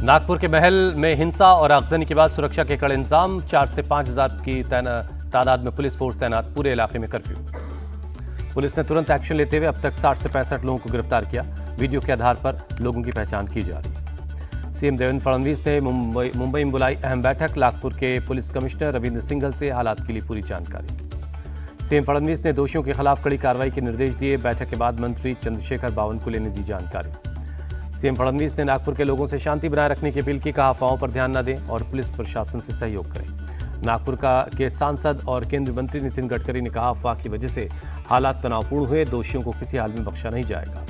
नागपुर के महल में हिंसा और आगजनी के बाद सुरक्षा के कड़े इंतजाम, 4 से 5 हजार की तादाद में पुलिस फोर्स तैनात, पूरे इलाके में कर्फ्यू। पुलिस ने तुरंत एक्शन लेते हुए अब तक 60 से 65 लोगों को गिरफ्तार किया। वीडियो के आधार पर लोगों की पहचान की जा रही है। सीएम देवेंद्र फडणवीस ने मुंबई में बुलाई अहम बैठक, नागपुर के पुलिस कमिश्नर रविंद्र सिंघल से हालात के लिए पूरी जानकारी। सीएम फडणवीस ने दोषियों के खिलाफ कड़ी कार्रवाई के निर्देश दिए। बैठक के बाद मंत्री चंद्रशेखर बावनकुले ने दी जानकारी। सीएम फडणवीस ने नागपुर के लोगों से शांति बनाए रखने की अपील की, कहा अफवाहों पर ध्यान न दें और पुलिस प्रशासन से सहयोग करें। नागपुर के सांसद और केंद्रीय मंत्री नितिन गडकरी ने कहा अफवाह की वजह से हालात तनावपूर्ण हुए, दोषियों को किसी हाल में बख्शा नहीं जाएगा।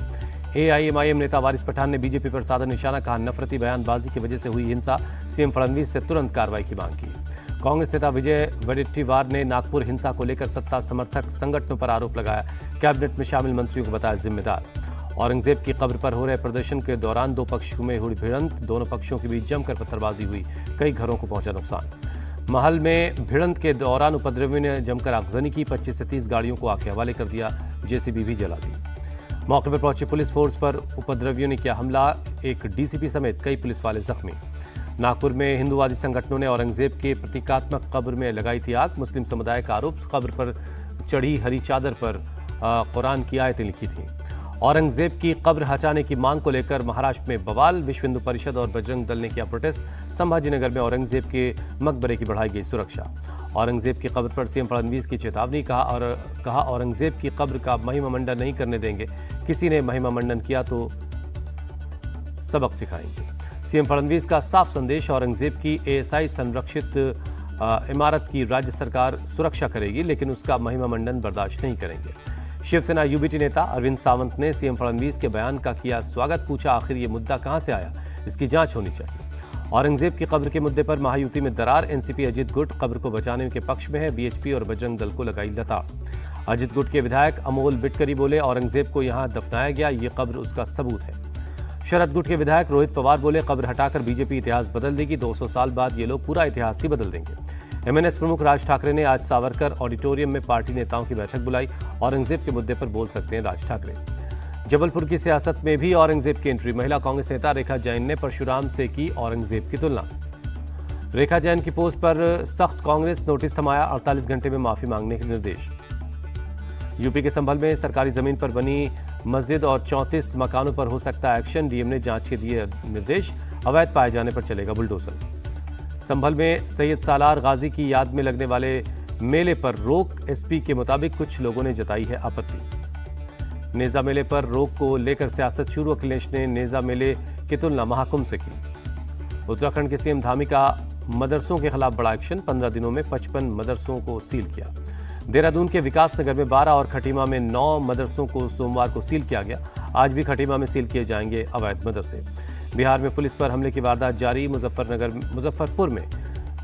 एआईएमआईएम नेता वारिस पठान ने बीजेपी पर साधा निशाना, कहा नफरती बयानबाजी की वजह से हुई हिंसा, सीएम फडणवीस से तुरंत कार्रवाई की मांग की। कांग्रेस नेता विजय वडेट्टीवार ने नागपुर हिंसा को लेकर सत्ता समर्थक संगठनों पर आरोप लगाया, कैबिनेट में शामिल मंत्रियों को बताया जिम्मेदार। औरंगजेब की कब्र पर हो रहे प्रदर्शन के दौरान दो पक्षों में हुई भिड़ंत, दोनों पक्षों के बीच जमकर पत्थरबाजी हुई, कई घरों को पहुंचा नुकसान। महल में भिड़ंत के दौरान उपद्रवियों ने जमकर आगजनी की, 25 से 30 गाड़ियों को आग के हवाले कर दिया, जेसीबी भी जला दी। मौके पर पहुंची पुलिस फोर्स पर उपद्रवियों ने किया हमला, एक डीसीपी समेत कई पुलिस वाले जख्मी। नागपुर में हिंदूवादी संगठनों ने औरंगजेब के प्रतीकात्मक कब्र में लगाई थी आग। मुस्लिम समुदाय का आरोप, कब्र पर चढ़ी हरी चादर पर कुरान की आयतें लिखी थी। औरंगजेब की कब्र हटाने की मांग को लेकर महाराष्ट्र में बवाल, विश्व हिंदू परिषद और बजरंग दल ने किया प्रोटेस्ट। संभाजीनगर में औरंगजेब के मकबरे की बढ़ाई गई सुरक्षा। औरंगजेब की कब्र पर सीएम फडणवीस की चेतावनी, कहा औरंगजेब की कब्र का महिमा मंडन नहीं करने देंगे, किसी ने महिमा मंडन किया तो सबक सिखाएंगे। सीएम फडणवीस का साफ संदेश, औरंगजेब की एएसआई संरक्षित इमारत की राज्य सरकार सुरक्षा करेगी, लेकिन उसका महिमा मंडन बर्दाश्त नहीं करेंगे। शिवसेना यूबीटी नेता अरविंद सावंत ने सीएम फडणवीस के बयान का किया स्वागत, पूछा आखिर ये मुद्दा कहां से आया, इसकी जांच होनी चाहिए। औरंगजेब की कब्र के मुद्दे पर महायुति में दरार, एनसीपी अजित गुट कब्र को बचाने के पक्ष में है, वीएचपी और बजरंग दल को लगाई लताड़। अजित गुट के विधायक अमोल बिटकरी बोले औरंगजेब को यहां दफनाया गया, ये कब्र उसका सबूत है। शरद गुट के विधायक रोहित पवार बोले कब्र हटाकर बीजेपी इतिहास बदल देगी, 200 साल बाद ये लोग पूरा इतिहास ही बदल देंगे। एमएनएस प्रमुख राज ठाकरे ने आज सावरकर ऑडिटोरियम में पार्टी नेताओं की बैठक बुलाई, औरंगजेब के मुद्दे पर बोल सकते हैं राज ठाकरे। जबलपुर की सियासत में भी औरंगजेब की एंट्री, महिला कांग्रेस नेता रेखा जैन ने परशुराम से की औरंगजेब की तुलना। रेखा जैन की पोस्ट पर सख्त कांग्रेस, नोटिस थमाया, 48 घंटे में माफी मांगने के निर्देश। यूपी के संभल में सरकारी जमीन पर बनी मस्जिद और 34 मकानों पर हो सकता है एक्शन, डीएम ने जांच के दिए निर्देश, अवैध पाए जाने पर चलेगा बुलडोजर। संभल में सैयद सालार गाजी की याद में लगने वाले मेले पर रोक, एसपी के मुताबिक कुछ लोगों ने जताई है आपत्ति। नेजा मेले पर रोक को लेकर सियासत शुरू, अखिलेश ने नेजा मेले की तुलना महाकुंभ से की। उत्तराखंड के सीएम धामी का मदरसों के खिलाफ बड़ा एक्शन, 15 दिनों में 55 मदरसों को सील किया। देहरादून के विकास नगर में 12 और खटीमा में 9 मदरसों को सोमवार को सील किया गया। आज भी खटीमा में सील किए जाएंगे अवैध मदरसे। बिहार में पुलिस पर हमले की वारदात जारी, मुजफ्फरपुर में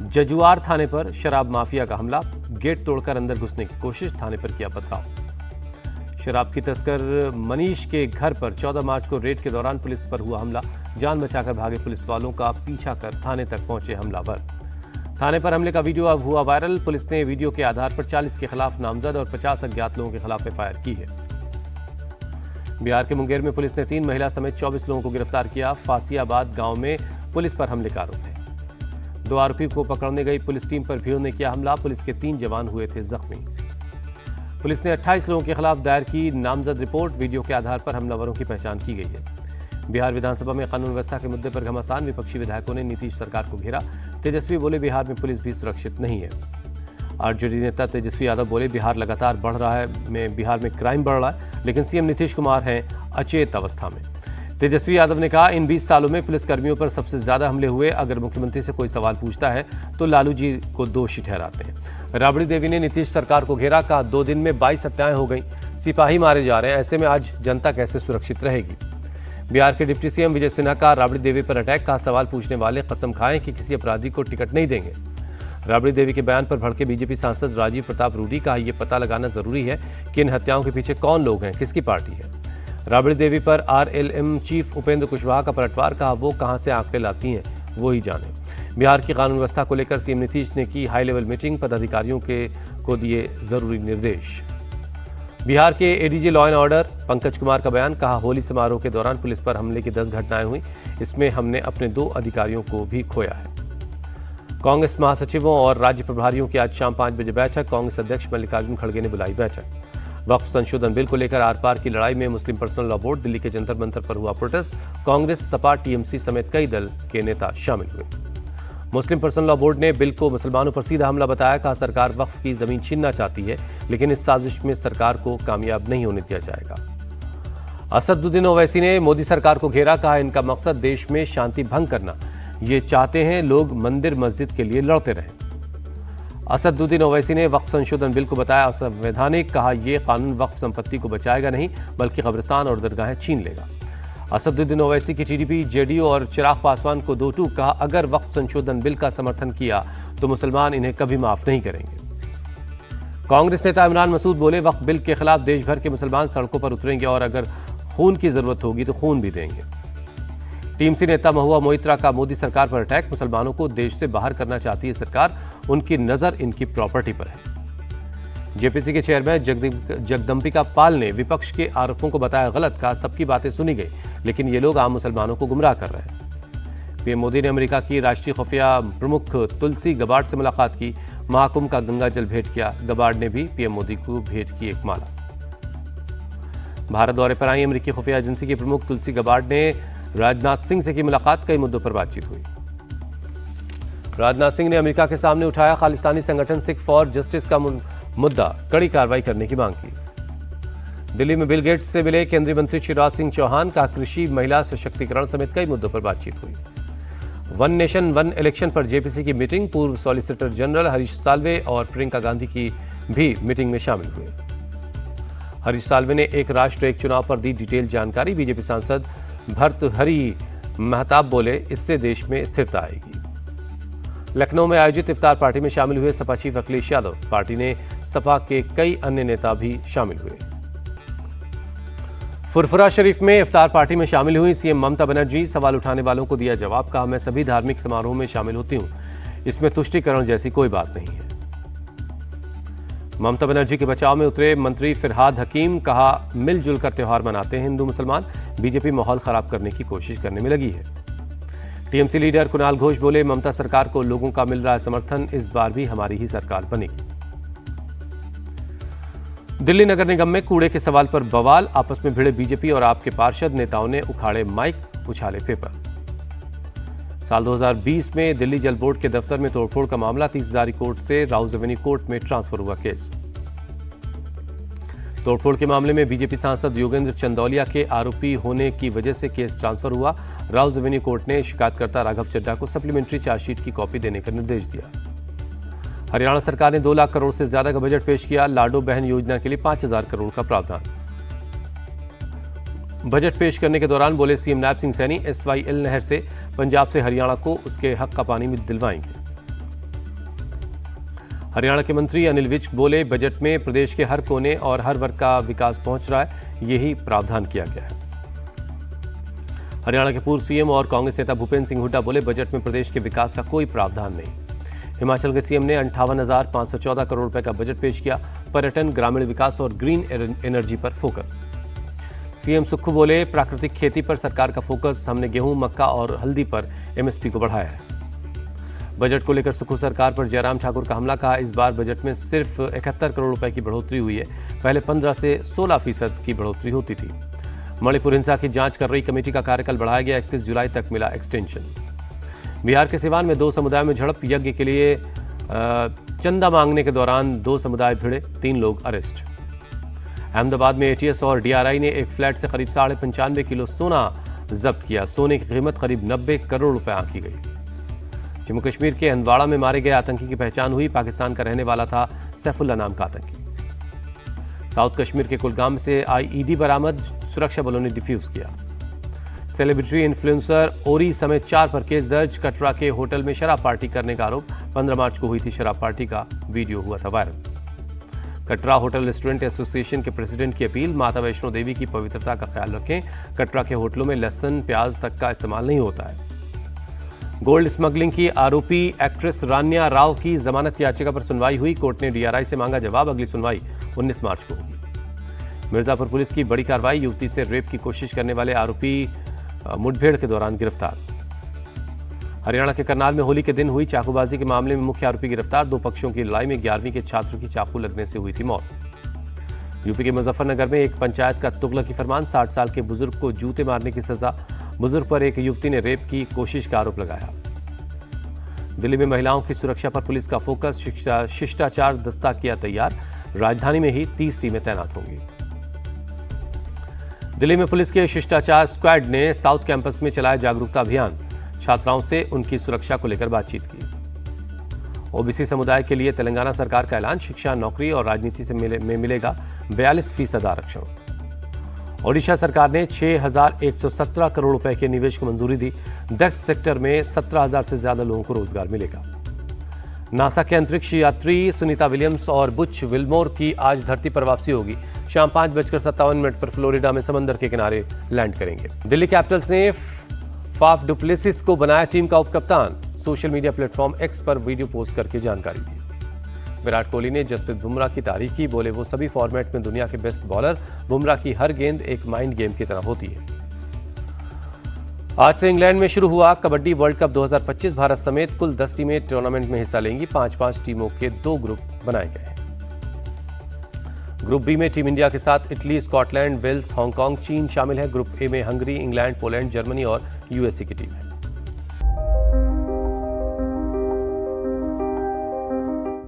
जजुआर थाने पर शराब माफिया का हमला, गेट तोड़कर अंदर घुसने की कोशिश, थाने पर किया पथराव। शराब की तस्कर मनीष के घर पर 14 मार्च को रेड के दौरान पुलिस पर हुआ हमला, जान बचाकर भागे पुलिस वालों का पीछा कर थाने तक पहुंचे हमलावर। थाने पर हमले का वीडियो अब हुआ वायरल, पुलिस ने वीडियो के आधार पर 40 के खिलाफ नामजद और 50 अज्ञात लोगों के खिलाफ एफआईआर की है। बिहार के मुंगेर में पुलिस ने 3 महिला समेत 24 लोगों को गिरफ्तार किया। फासियाबाद गांव में पुलिस पर हमले का आरोप है। 2 आरोपी को पकड़ने गई पुलिस टीम पर भीड़ ने किया हमला, पुलिस के 3 जवान हुए थे जख्मी। पुलिस ने 28 लोगों के खिलाफ दायर की नामजद रिपोर्ट, वीडियो के आधार पर हमलावरों की पहचान की गई है। बिहार विधानसभा में कानून व्यवस्था के मुद्दे पर घमासान, विपक्षी विधायकों ने नीतीश सरकार को घेरा। तेजस्वी बोले बिहार में पुलिस भी सुरक्षित नहीं है। आरजेडी नेता तेजस्वी यादव बोले बिहार लगातार बढ़ रहा है, बिहार में क्राइम बढ़ रहा है, लेकिन सीएम नीतीश कुमार हैं अचेत अवस्था में। तेजस्वी यादव ने कहा इन 20 सालों में पुलिसकर्मियों पर सबसे ज्यादा हमले हुए, अगर मुख्यमंत्री से कोई सवाल पूछता है तो लालू जी को दोषी ठहराते हैं। राबड़ी देवी ने नीतीश सरकार को घेरा, कहा 2 दिन में 22 हत्याएं हो गई, सिपाही मारे जा रहे हैं, ऐसे में आज जनता कैसे सुरक्षित रहेगी। बिहार के डिप्टी सीएम विजय सिन्हा का राबड़ी देवी पर अटैक, कहा सवाल पूछने वाले कसम खाएं कि किसी अपराधी को टिकट नहीं देंगे। राबड़ी देवी के बयान पर भड़के बीजेपी सांसद राजीव प्रताप रूडी, कहा यह पता लगाना जरूरी है कि इन हत्याओं के पीछे कौन लोग हैं, किसकी पार्टी है। राबड़ी देवी पर आरएलएम चीफ उपेंद्र कुशवाहा का पलटवार, कहा वो कहां से आंकड़े लाती हैं वो ही जाने। बिहार की कानून व्यवस्था को लेकर सीएम नीतीश ने की हाई लेवल मीटिंग, पदाधिकारियों को दिए जरूरी निर्देश। बिहार के ADG law and order Pankaj Kumar का बयान, कहा होली समारोह के दौरान पुलिस पर हमले की 10 घटनाएं हुई, इसमें हमने अपने 2 अधिकारियों को भी खोया है। कांग्रेस महासचिवों और राज्य प्रभारियों की आज शाम 5 बजे बैठक, कांग्रेस अध्यक्ष मल्लिकार्जुन खड़गे ने बुलाई बैठक। वक्फ संशोधन बिल को लेकर आर पार की लड़ाई में मुस्लिम पर्सनल लॉ बोर्ड दिल्ली के जंतर मंतर पर हुआ प्रोटेस्ट, कांग्रेस, सपा, टीएमसी समेत कई दल के नेता शामिल हुए। मुस्लिम पर्सनल लॉ बोर्ड ने बिल को मुसलमानों पर सीधा हमला बताया, कहा सरकार वक्फ की जमीन छीनना चाहती है, लेकिन इस साजिश में सरकार को कामयाब नहीं होने दिया जाएगा। असदुद्दीन ओवैसी ने मोदी सरकार को घेरा, कहा इनका मकसद देश में शांति भंग करना, ये चाहते हैं लोग मंदिर मस्जिद के लिए लड़ते रहें। असदुद्दीन ओवैसी ने वक्फ संशोधन बिल को बताया असंवैधानिक, कहा यह कानून वक्फ संपत्ति को बचाएगा नहीं बल्कि कब्रिस्तान और दरगाहें छीन लेगा। असदुद्दीन ओवैसी की टीडीपी, जेडीयू और चिराग पासवान को 2 टूक, कहा अगर वक्फ संशोधन बिल का समर्थन किया तो मुसलमान इन्हें कभी माफ नहीं करेंगे। कांग्रेस नेता इमरान मसूद बोले, वक्फ बिल के खिलाफ देश भर के मुसलमान सड़कों पर उतरेंगे और अगर खून की जरूरत होगी तो खून भी देंगे। टीएमसी नेता महुआ मोइत्रा का मोदी सरकार पर अटैक, मुसलमानों को देश से बाहर करना चाहती है सरकार, उनकी नजर इनकी प्रॉपर्टी पर है। जेपीसी के चेयरमैन जगदम्बिका पाल ने विपक्ष के आरोपों को बताया गलत, कहा सबकी बातें सुनी गई लेकिन ये लोग आम मुसलमानों को गुमराह कर रहे हैं। पीएम मोदी ने अमेरिका की राष्ट्रीय खुफिया प्रमुख तुलसी गबार्ड से मुलाकात की, महाकुंभ का गंगा जल भेंट किया, गबार्ड ने भी पीएम मोदी को भेंट की एक माला। भारत दौरे पर आई अमेरिकी खुफिया एजेंसी की प्रमुख तुलसी गबार्ड ने राजनाथ सिंह से की मुलाकात, कई मुद्दों पर बातचीत हुई। राजनाथ सिंह ने अमेरिका के सामने उठाया खालिस्तानी संगठन सिख फॉर जस्टिस का मुद्दा, कड़ी कार्रवाई करने की मांग की। दिल्ली में बिल गेट्स से मिले केंद्रीय मंत्री शिवराज सिंह चौहान, का कृषि, महिला सशक्तिकरण समेत कई मुद्दों पर बातचीत हुई। वन नेशन वन इलेक्शन पर जेपीसी की मीटिंग, पूर्व सॉलिसिटर जनरल हरीश साल्वे और प्रियंका गांधी की भी मीटिंग में शामिल हुए। हरीश साल्वे ने एक राष्ट्र एक चुनाव पर दी डिटेल जानकारी, बीजेपी सांसद भर्तृहरि महताब बोले, इससे देश में स्थिरता आएगी। लखनऊ में आयोजित इफ्तार पार्टी में शामिल हुए सपा चीफ अखिलेश यादव, पार्टी ने सपा के कई अन्य नेता भी शामिल हुए। फुरफुरा शरीफ में इफ्तार पार्टी में शामिल हुई सीएम ममता बनर्जी, सवाल उठाने वालों को दिया जवाब, कहा मैं सभी धार्मिक समारोह में शामिल होती हूं, इसमें तुष्टीकरण जैसी कोई बात नहीं है। ममता बनर्जी के बचाव में उतरे मंत्री फिरहाद हकीम, कहा मिलजुल कर त्योहार मनाते हैं हिंदू मुसलमान, बीजेपी माहौल खराब करने की कोशिश करने में लगी है। टीएमसी लीडर कुणाल घोष बोले, ममता सरकार को लोगों का मिल रहा है समर्थन, इस बार भी हमारी ही सरकार बनेगी। दिल्ली नगर निगम में कूड़े के सवाल पर बवाल, आपस में भिड़े बीजेपी और आप के पार्षद, नेताओं ने उखाड़े माइक, उछाले पेपर। साल 2020 में दिल्ली जल बोर्ड के दफ्तर में तोड़फोड़ का मामला, 30,000 कोर्ट से राउज एवेन्यू कोर्ट में ट्रांसफर हुआ केस। तोड़फोड़ के मामले में बीजेपी सांसद योगेंद्र चंदौलिया के आरोपी होने की वजह से केस ट्रांसफर हुआ। राउज एवेन्यू कोर्ट ने शिकायतकर्ता राघव चड्ढा को सप्लीमेंट्री चार्जशीट की कॉपी देने का निर्देश दिया। हरियाणा सरकार ने 2 लाख करोड़ से ज्यादा का बजट पेश किया, लाडो बहन योजना के लिए 5,000 करोड़ का प्रावधान। बजट पेश करने के दौरान बोले सीएम नायब सिंह सैनी, SYL नहर से पंजाब से हरियाणा को उसके हक का पानी दिलवाएंगे। हरियाणा के मंत्री अनिल विज बोले, बजट में प्रदेश के हर कोने और हर वर्ग का विकास पहुंच रहा है, यही प्रावधान किया गया है। हरियाणा के पूर्व सीएम और कांग्रेस नेता भूपेंद्र सिंह हुड्डा बोले, बजट में प्रदेश के विकास का कोई प्रावधान नहीं। हिमाचल के सीएम ने 58,514 करोड़ रुपए का बजट पेश किया, पर्यटन, ग्रामीण विकास और ग्रीन एनर्जी पर फोकस। सीएम सुक्खू बोले, प्राकृतिक खेती पर सरकार का फोकस, हमने गेहूं, मक्का और हल्दी पर MSP को बढ़ाया है। बजट को लेकर सुक्खू सरकार पर जयराम ठाकुर का हमला, कहा इस बार बजट में सिर्फ 71 करोड़ रुपए की बढ़ोतरी हुई है, पहले 15 से 16% की बढ़ोतरी होती थी। मणिपुर हिंसा की जांच कर रही कमेटी का कार्यकाल बढ़ाया गया, 31 जुलाई तक मिला एक्सटेंशन। बिहार के सिवान में 2 समुदायों में झड़प, यज्ञ के लिए चंदा मांगने के दौरान 2 समुदाय भिड़े, 3 लोग अरेस्ट। अहमदाबाद में ATS और DRI ने एक फ्लैट से करीब 95.5 किलो सोना जब्त किया, सोने की कीमत करीब 90 करोड़ रुपए आंकी गई। जम्मू कश्मीर के हंदवाड़ा में मारे गए आतंकी की पहचान हुई, पाकिस्तान का रहने वाला था सैफुल्ला नाम का आतंकी। साउथ कश्मीर के कुलगाम से IED बरामद, सुरक्षा बलों ने डिफ्यूज किया। सेलिब्रिटी इन्फ्लुएंसर ओरी समेत 4 पर केस दर्ज, कटरा के होटल में शराब पार्टी करने का आरोप, 15 मार्च को हुई थी शराब पार्टी का वीडियो हुआ था viral. Katra hotel restaurant association के प्रेसिडेंट की अपील, माता वैष्णो देवी की पवित्रता का ख्याल रखें, कटरा के होटलों में लहसुन प्याज तक का इस्तेमाल नहीं होता है। गोल्ड स्मगलिंग की आरोपी एक्ट्रेस रान्या राव की जमानत याचिका पर सुनवाई हुई, कोर्ट ने DRI से मांगा जवाब, अगली सुनवाई 19 मार्च को होगी। मिर्जापुर पुलिस की बड़ी कार्रवाई, युवती से रेप की कोशिश करने वाले आरोपी मुठभेड़ के दौरान गिरफ्तार। हरियाणा के करनाल में होली के दिन हुई चाकूबाजी के मामले में मुख्य आरोपी गिरफ्तार। 2 पक्षों की लड़ाई में 11वीं के छात्र की चाकू लगने से हुई थी मौत। यूपी के मुजफ्फरनगर में एक पंचायत का तुगलकी फरमान, 60 साल के बुजुर्ग को जूते मारने की सजा। बुजुर्ग पर एक युवती ने रेप की कोशिश का आरोप लगाया। दिल्ली में महिलाओं की सुरक्षा पर पुलिस का फोकस, शिष्टाचार दस्ता किया तैयार। राजधानी में ही 30 टीमें तैनात होंगी। दिल्ली में पुलिस के शिष्टाचार स्क्वाड ने साउथ कैंपस में चलाया जागरूकता अभियान, छात्राओं से उनकी सुरक्षा को लेकर बातचीत की। ओबीसी समुदाय के लिए तेलंगाना सरकार का ऐलान, शिक्षा, नौकरी और राजनीति से मिलेगा 42% आरक्षण। ओडिशा सरकार ने 6,117 करोड़ रुपए के निवेश को मंजूरी दी। डेक्स सेक्टर में 17,000 से ज्यादा लोगों को रोजगार मिलेगा। नासा के अंतरिक्ष यात्री सुनीता विलियम्स और बुच विल्मोर की आज धरती पर वापसी होगी। शाम 5:57 पर फ्लोरिडा में समंदर के किनारे लैंड करेंगे। दिल्ली कैपिटल्स ने फाफ डुप्लेसिस को बनाया टीम का उपकप्तान। सोशल मीडिया प्लेटफॉर्म एक्स पर वीडियो पोस्ट करके जानकारी दी। विराट कोहली ने जसप्रीत बुमराह की तारीफ की, बोले वो सभी फॉर्मेट में दुनिया के बेस्ट बॉलर। बुमराह की हर गेंद एक माइंड गेम की तरह होती है। आज से इंग्लैंड में शुरू हुआ कबड्डी वर्ल्ड कप 2025। भारत समेत कुल 10 टीमें टूर्नामेंट में हिस्सा लेंगी। 5-5 टीमों के 2 ग्रुप बनाए गए हैं। ग्रुप बी में टीम इंडिया के साथ इटली, स्कॉटलैंड, वेल्स, हांगकांग, चीन शामिल है। ग्रुप ए में हंगरी, इंग्लैंड, पोलैंड, जर्मनी और यूएसए की टीम है।